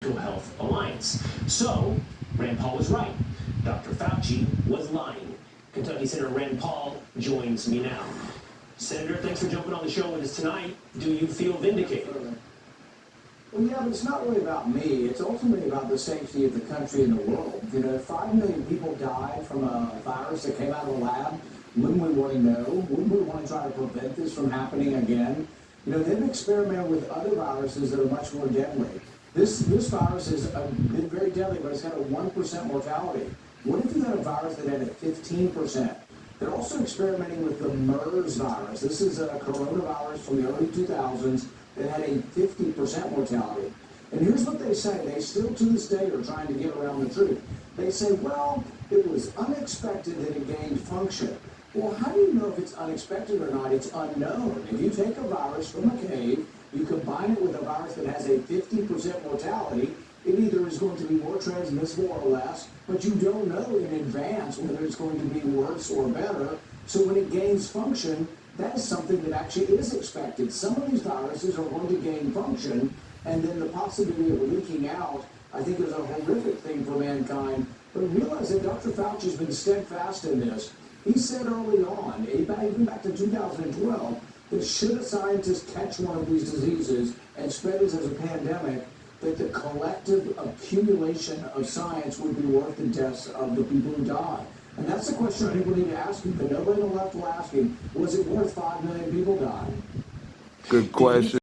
Mental Health Alliance. So, Rand Paul was right. Dr. Fauci was lying. Kentucky Senator Rand Paul joins me now. Senator, thanks for jumping on the show with us tonight. Do you feel vindicated? Well, yeah, but it's not really about me. It's ultimately about the safety of the country and the world. You know, if 5 million people died from a virus that came out of a lab, wouldn't we want to know? Wouldn't we want to try to prevent this from happening again? You know, they've experimented with other viruses that are much more deadly. This virus has been very deadly, but it's got a 1% mortality. What if you had a virus that had a 15%? They're also experimenting with the MERS virus. This is a coronavirus from the early 2000s that had a 50% mortality. And here's what they say. They still to this day are trying to get around the truth. They say, well, it was unexpected that it gained function. Well, how do you know if it's unexpected or not? It's unknown. If you take a virus from a cave, you combine it with a virus that has a 50% mortality, it either is going to be more transmissible or less, but you don't know in advance whether it's going to be worse or better. So when it gains function, that is something that actually is expected. Some of these viruses are going to gain function, and then the possibility of leaking out, I think, is a horrific thing for mankind. But realize that Dr. Fauci has been steadfast in this. He said early on, even back to 2012, that should a scientist catch one of these diseases and spread it as a pandemic, that the collective accumulation of science would be worth the deaths of the people who died. And that's the question people need to ask him, but nobody on the left will ask him, was it worth 5 million people dying? Good question.